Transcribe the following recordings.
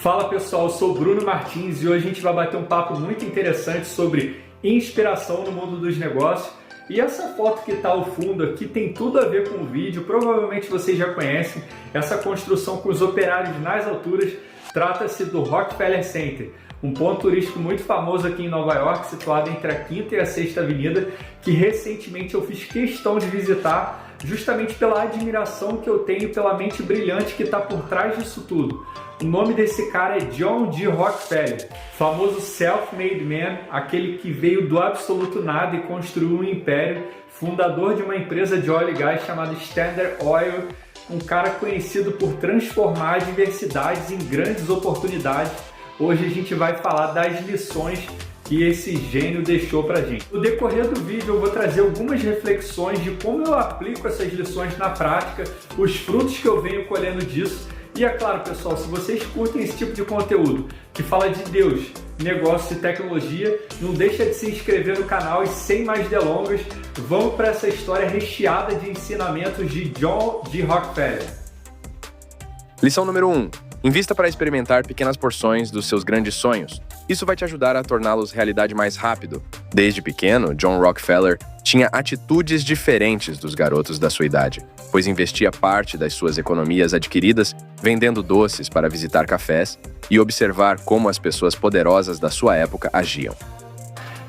Fala pessoal, eu sou Bruno Martins e hoje a gente vai bater um papo muito interessante sobre inspiração no mundo dos negócios. E essa foto que está ao fundo aqui tem tudo a ver com o vídeo, provavelmente vocês já conhecem, essa construção com os operários nas alturas. Trata-se do Rockefeller Center, um ponto turístico muito famoso aqui em Nova York, situado entre a 5ª e a 6ª Avenida, que recentemente eu fiz questão de visitar, justamente pela admiração que eu tenho pela mente brilhante que está por trás disso tudo. O nome desse cara é John D. Rockefeller, famoso self-made man, aquele que veio do absoluto nada e construiu um império, fundador de uma empresa de óleo e gás chamada Standard Oil, um cara conhecido por transformar adversidades em grandes oportunidades. Hoje a gente vai falar das lições que esse gênio deixou pra gente. No decorrer do vídeo eu vou trazer algumas reflexões de como eu aplico essas lições na prática, os frutos que eu venho colhendo disso. E é claro, pessoal, se vocês curtem esse tipo de conteúdo que fala de Deus, negócios e tecnologia, não deixa de se inscrever no canal e sem mais delongas, vamos para essa história recheada de ensinamentos de John D. Rockefeller. Lição número 1. Invista para experimentar pequenas porções dos seus grandes sonhos. Isso vai te ajudar a torná-los realidade mais rápido. Desde pequeno, John Rockefeller tinha atitudes diferentes dos garotos da sua idade, pois investia parte das suas economias adquiridas vendendo doces para visitar cafés e observar como as pessoas poderosas da sua época agiam.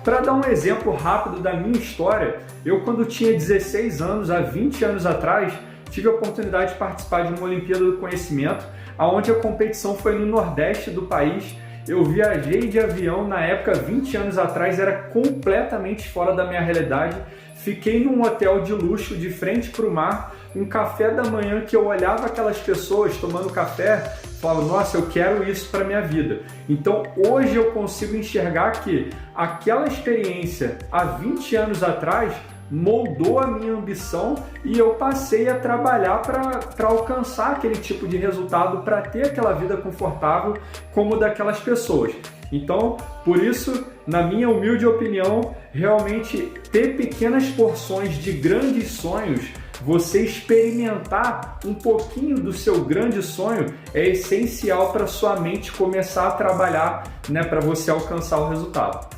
Para dar um exemplo rápido da minha história, eu quando tinha 16 anos, há 20 anos atrás, tive a oportunidade de participar de uma Olimpíada do Conhecimento, onde a competição foi no Nordeste do país. Eu viajei de avião na época, 20 anos atrás, era completamente fora da minha realidade. Fiquei num hotel de luxo, de frente para o mar, um café da manhã que eu olhava aquelas pessoas tomando café, falava, nossa, eu quero isso para minha vida. Então hoje eu consigo enxergar que aquela experiência há 20 anos atrás moldou a minha ambição e eu passei a trabalhar para alcançar aquele tipo de resultado, para ter aquela vida confortável como daquelas pessoas. Então, por isso, na minha humilde opinião, realmente ter pequenas porções de grandes sonhos, você experimentar um pouquinho do seu grande sonho é essencial para sua mente começar a trabalhar, para você alcançar o resultado.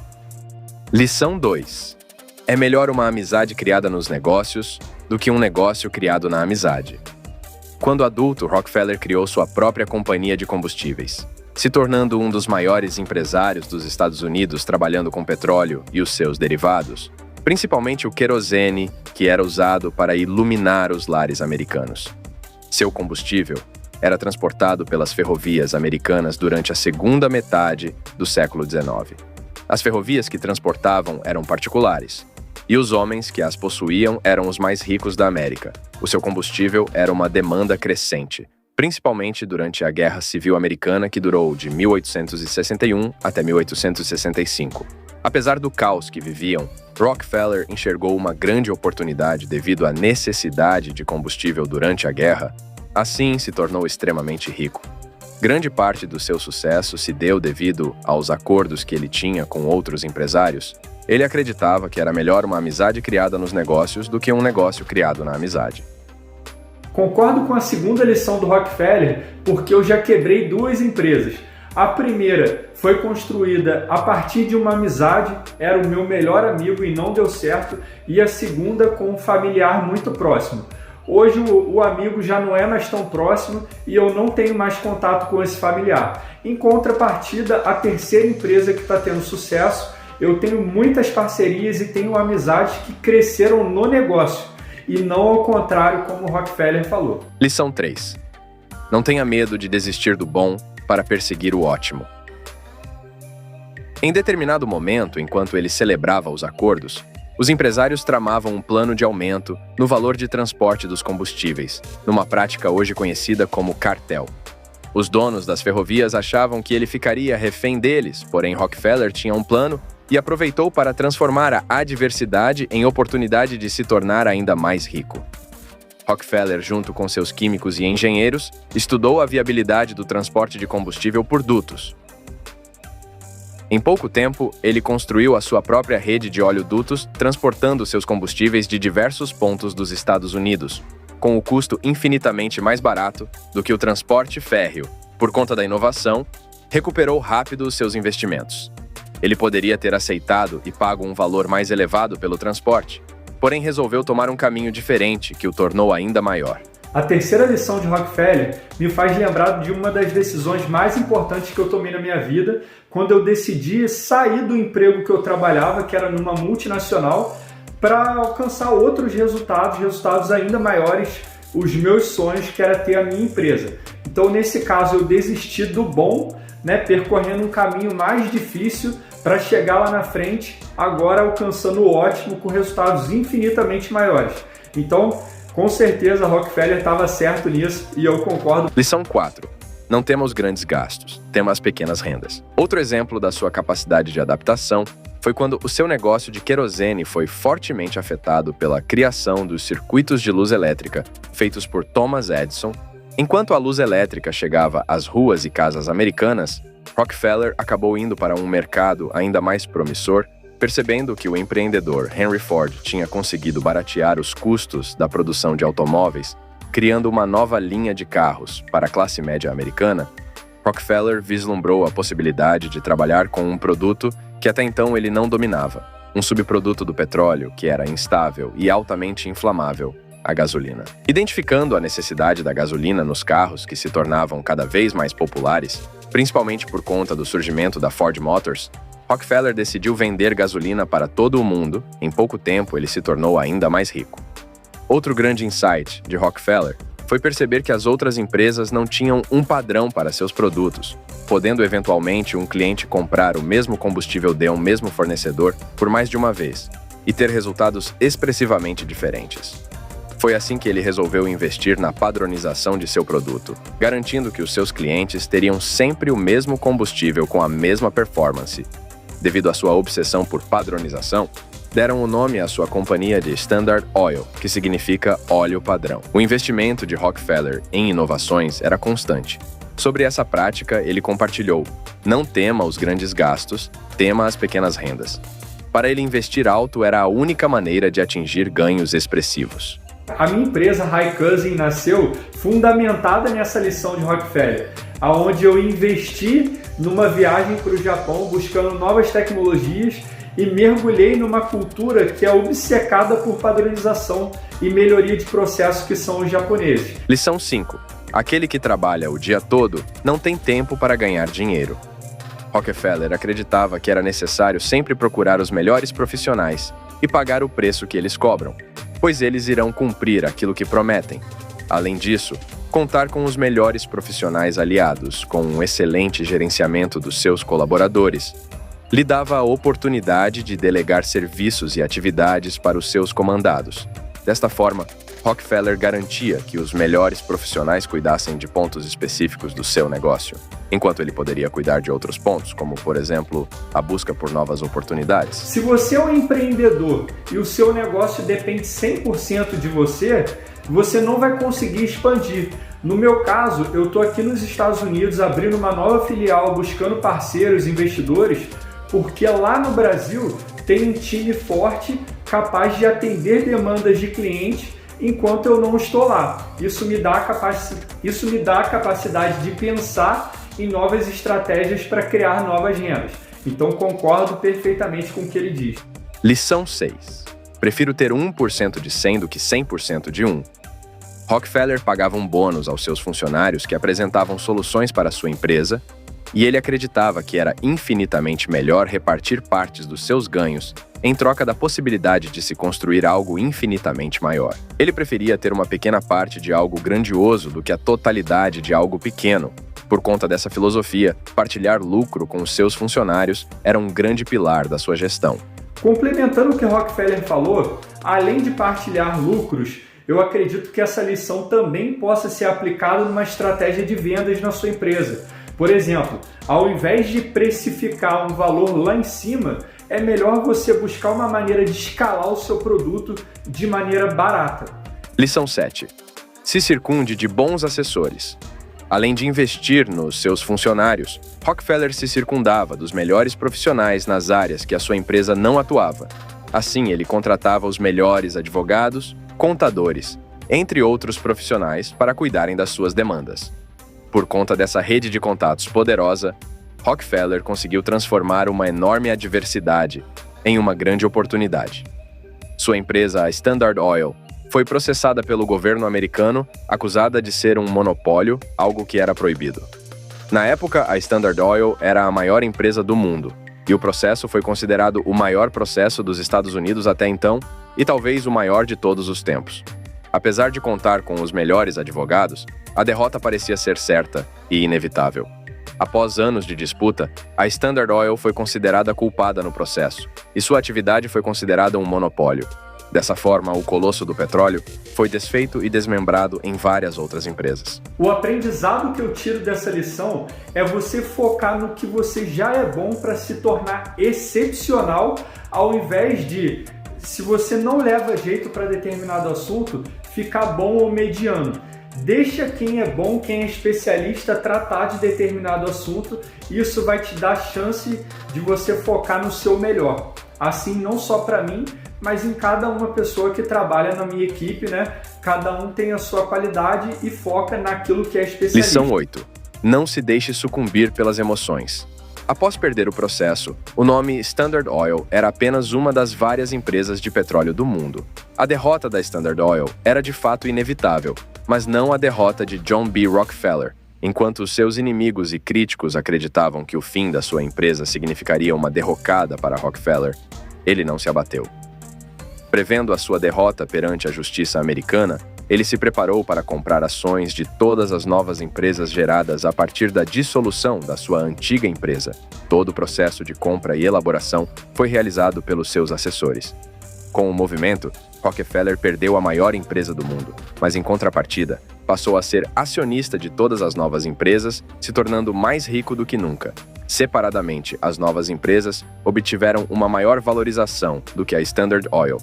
Lição 2. É melhor uma amizade criada nos negócios do que um negócio criado na amizade. Quando adulto, Rockefeller criou sua própria companhia de combustíveis, se tornando um dos maiores empresários dos Estados Unidos trabalhando com petróleo e os seus derivados, principalmente o querosene, que era usado para iluminar os lares americanos. Seu combustível era transportado pelas ferrovias americanas durante a segunda metade do século XIX. As ferrovias que transportavam eram particulares, e os homens que as possuíam eram os mais ricos da América. O seu combustível era uma demanda crescente, principalmente durante a Guerra Civil Americana, que durou de 1861 até 1865. Apesar do caos que viviam, Rockefeller enxergou uma grande oportunidade devido à necessidade de combustível durante a guerra. Assim, se tornou extremamente rico. Grande parte do seu sucesso se deu devido aos acordos que ele tinha com outros empresários. Ele acreditava que era melhor uma amizade criada nos negócios do que um negócio criado na amizade. Concordo com a segunda lição do Rockefeller, porque eu já quebrei 2 empresas. A primeira foi construída a partir de uma amizade, era o meu melhor amigo e não deu certo, e a segunda com um familiar muito próximo. Hoje o amigo já não é mais tão próximo e eu não tenho mais contato com esse familiar. Em contrapartida, a terceira empresa que está tendo sucesso, eu tenho muitas parcerias e tenho amizades que cresceram no negócio e não ao contrário, como o Rockefeller falou. Lição 3. Não tenha medo de desistir do bom para perseguir o ótimo. Em determinado momento, enquanto ele celebrava os acordos, os empresários tramavam um plano de aumento no valor de transporte dos combustíveis, numa prática hoje conhecida como cartel. Os donos das ferrovias achavam que ele ficaria refém deles, porém Rockefeller tinha um plano e aproveitou para transformar a adversidade em oportunidade de se tornar ainda mais rico. Rockefeller, junto com seus químicos e engenheiros, estudou a viabilidade do transporte de combustível por dutos. Em pouco tempo, ele construiu a sua própria rede de oleodutos, transportando seus combustíveis de diversos pontos dos Estados Unidos, com o custo infinitamente mais barato do que o transporte férreo, Por conta da inovação, recuperou rápido os seus investimentos. Ele poderia ter aceitado e pago um valor mais elevado pelo transporte, porém resolveu tomar um caminho diferente que o tornou ainda maior. A terceira lição de Rockefeller me faz lembrar de uma das decisões mais importantes que eu tomei na minha vida, quando eu decidi sair do emprego que eu trabalhava, que era numa multinacional, para alcançar outros resultados ainda maiores, os meus sonhos, que era ter a minha empresa. Então, nesse caso, eu desisti do bom, percorrendo um caminho mais difícil para chegar lá na frente, agora alcançando o ótimo com resultados infinitamente maiores. Então, com certeza, Rockefeller estava certo nisso e eu concordo. Lição 4. Não temos grandes gastos, temos pequenas rendas. Outro exemplo da sua capacidade de adaptação foi quando o seu negócio de querosene foi fortemente afetado pela criação dos circuitos de luz elétrica feitos por Thomas Edison. Enquanto a luz elétrica chegava às ruas e casas americanas, Rockefeller acabou indo para um mercado ainda mais promissor, percebendo que o empreendedor Henry Ford tinha conseguido baratear os custos da produção de automóveis, criando uma nova linha de carros para a classe média americana. Rockefeller vislumbrou a possibilidade de trabalhar com um produto que até então ele não dominava, um subproduto do petróleo que era instável e altamente inflamável, a gasolina. Identificando a necessidade da gasolina nos carros que se tornavam cada vez mais populares, principalmente por conta do surgimento da Ford Motors, Rockefeller decidiu vender gasolina para todo o mundo. Em pouco tempo, ele se tornou ainda mais rico. Outro grande insight de Rockefeller foi perceber que as outras empresas não tinham um padrão para seus produtos, podendo eventualmente um cliente comprar o mesmo combustível de um mesmo fornecedor por mais de uma vez e ter resultados expressivamente diferentes. Foi assim que ele resolveu investir na padronização de seu produto, garantindo que os seus clientes teriam sempre o mesmo combustível com a mesma performance. Devido à sua obsessão por padronização, deram o nome à sua companhia de Standard Oil, que significa óleo padrão. O investimento de Rockefeller em inovações era constante. Sobre essa prática, ele compartilhou: não tema os grandes gastos, tema as pequenas rendas. Para ele, investir alto era a única maneira de atingir ganhos expressivos. A minha empresa, High Cousin, nasceu fundamentada nessa lição de Rockefeller, onde eu investi numa viagem para o Japão buscando novas tecnologias e mergulhei numa cultura que é obcecada por padronização e melhoria de processos, que são os japoneses. Lição 5. Aquele que trabalha o dia todo não tem tempo para ganhar dinheiro. Rockefeller acreditava que era necessário sempre procurar os melhores profissionais e pagar o preço que eles cobram, pois eles irão cumprir aquilo que prometem. Além disso, contar com os melhores profissionais aliados, com um excelente gerenciamento dos seus colaboradores, lhe dava a oportunidade de delegar serviços e atividades para os seus comandados. Desta forma, Rockefeller garantia que os melhores profissionais cuidassem de pontos específicos do seu negócio, enquanto ele poderia cuidar de outros pontos, como, por exemplo, a busca por novas oportunidades. Se você é um empreendedor e o seu negócio depende 100% de você, você não vai conseguir expandir. No meu caso, eu estou aqui nos Estados Unidos abrindo uma nova filial, buscando parceiros, investidores, porque lá no Brasil tem um time forte, capaz de atender demandas de clientes enquanto eu não estou lá. Isso me dá a capacidade de pensar em novas estratégias para criar novas rendas. Então concordo perfeitamente com o que ele diz. Lição 6. Prefiro ter 1% de 100 do que 100% de 1. Rockefeller pagava um bônus aos seus funcionários que apresentavam soluções para sua empresa, e ele acreditava que era infinitamente melhor repartir partes dos seus ganhos em troca da possibilidade de se construir algo infinitamente maior. Ele preferia ter uma pequena parte de algo grandioso do que a totalidade de algo pequeno. Por conta dessa filosofia, partilhar lucro com os seus funcionários era um grande pilar da sua gestão. Complementando o que Rockefeller falou, além de partilhar lucros, eu acredito que essa lição também possa ser aplicada numa estratégia de vendas na sua empresa. Por exemplo, ao invés de precificar um valor lá em cima, é melhor você buscar uma maneira de escalar o seu produto de maneira barata. Lição 7. Se circunde de bons assessores. Além de investir nos seus funcionários, Rockefeller se circundava dos melhores profissionais nas áreas que a sua empresa não atuava. Assim, ele contratava os melhores advogados, contadores, entre outros profissionais, para cuidarem das suas demandas. Por conta dessa rede de contatos poderosa, Rockefeller conseguiu transformar uma enorme adversidade em uma grande oportunidade. Sua empresa, a Standard Oil, foi processada pelo governo americano, acusada de ser um monopólio, algo que era proibido. Na época, a Standard Oil era a maior empresa do mundo, e o processo foi considerado o maior processo dos Estados Unidos até então e talvez o maior de todos os tempos. Apesar de contar com os melhores advogados, a derrota parecia ser certa e inevitável. Após anos de disputa, a Standard Oil foi considerada culpada no processo, e sua atividade foi considerada um monopólio. Dessa forma, o colosso do petróleo foi desfeito e desmembrado em várias outras empresas. O aprendizado que eu tiro dessa lição é você focar no que você já é bom para se tornar excepcional, ao invés de, se você não leva jeito para determinado assunto, ficar bom ou mediano. Deixa quem é bom, quem é especialista, tratar de determinado assunto. Isso vai te dar chance de você focar no seu melhor. Assim, não só para mim, mas em cada uma pessoa que trabalha na minha equipe, né? Cada um tem a sua qualidade e foca naquilo que é especialista. Lição 8. Não se deixe sucumbir pelas emoções. Após perder o processo, o nome Standard Oil era apenas uma das várias empresas de petróleo do mundo. A derrota da Standard Oil era de fato inevitável, mas não a derrota de John B. Rockefeller. Enquanto seus inimigos e críticos acreditavam que o fim da sua empresa significaria uma derrocada para Rockefeller, ele não se abateu. Prevendo a sua derrota perante a justiça americana, ele se preparou para comprar ações de todas as novas empresas geradas a partir da dissolução da sua antiga empresa. Todo o processo de compra e elaboração foi realizado pelos seus assessores. Com o movimento, Rockefeller perdeu a maior empresa do mundo, mas em contrapartida, passou a ser acionista de todas as novas empresas, se tornando mais rico do que nunca. Separadamente, as novas empresas obtiveram uma maior valorização do que a Standard Oil.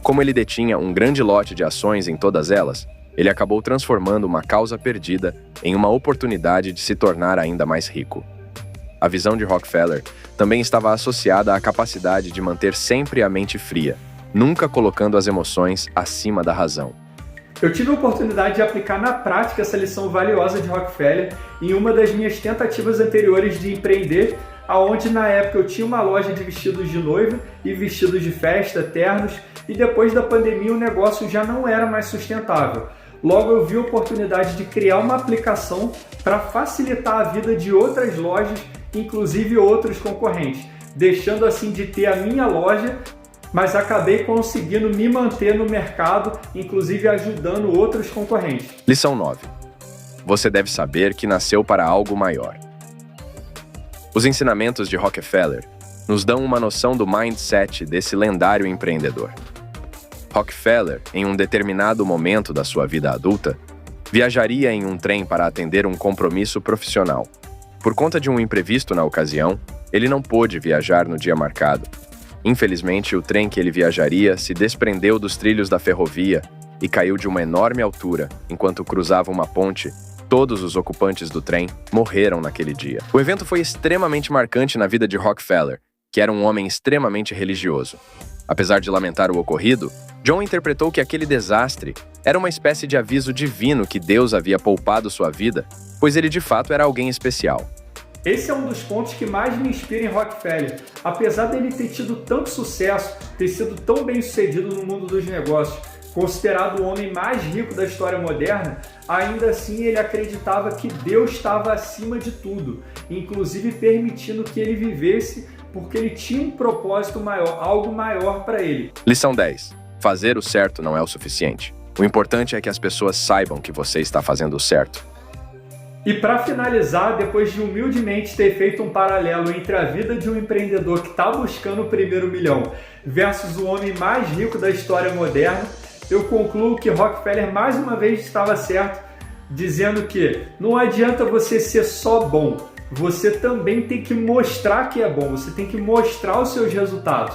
Como ele detinha um grande lote de ações em todas elas, ele acabou transformando uma causa perdida em uma oportunidade de se tornar ainda mais rico. A visão de Rockefeller também estava associada à capacidade de manter sempre a mente fria, nunca colocando as emoções acima da razão. Eu tive a oportunidade de aplicar na prática essa lição valiosa de Rockefeller em uma das minhas tentativas anteriores de empreender, aonde na época eu tinha uma loja de vestidos de noiva e vestidos de festa, ternos, e depois da pandemia o negócio já não era mais sustentável. Logo eu vi a oportunidade de criar uma aplicação para facilitar a vida de outras lojas, inclusive outros concorrentes, deixando assim de ter a minha loja, mas acabei conseguindo me manter no mercado, inclusive ajudando outros concorrentes. Lição 9. Você deve saber que nasceu para algo maior. Os ensinamentos de Rockefeller nos dão uma noção do mindset desse lendário empreendedor. Rockefeller, em um determinado momento da sua vida adulta, viajaria em um trem para atender um compromisso profissional. Por conta de um imprevisto na ocasião, ele não pôde viajar no dia marcado. Infelizmente, o trem que ele viajaria se desprendeu dos trilhos da ferrovia e caiu de uma enorme altura enquanto cruzava uma ponte. Todos os ocupantes do trem morreram naquele dia. O evento foi extremamente marcante na vida de Rockefeller, que era um homem extremamente religioso. Apesar de lamentar o ocorrido, John interpretou que aquele desastre era uma espécie de aviso divino que Deus havia poupado sua vida, pois ele de fato era alguém especial. Esse é um dos pontos que mais me inspira em Rockefeller. Apesar dele ter tido tanto sucesso, ter sido tão bem sucedido no mundo dos negócios, considerado o homem mais rico da história moderna, ainda assim ele acreditava que Deus estava acima de tudo, inclusive permitindo que ele vivesse porque ele tinha um propósito maior, algo maior para ele. Lição 10. Fazer o certo não é o suficiente. O importante é que as pessoas saibam que você está fazendo o certo. E para finalizar, depois de humildemente ter feito um paralelo entre a vida de um empreendedor que está buscando o primeiro milhão versus o homem mais rico da história moderna, eu concluo que Rockefeller mais uma vez estava certo, dizendo que não adianta você ser só bom, você também tem que mostrar que é bom, você tem que mostrar os seus resultados.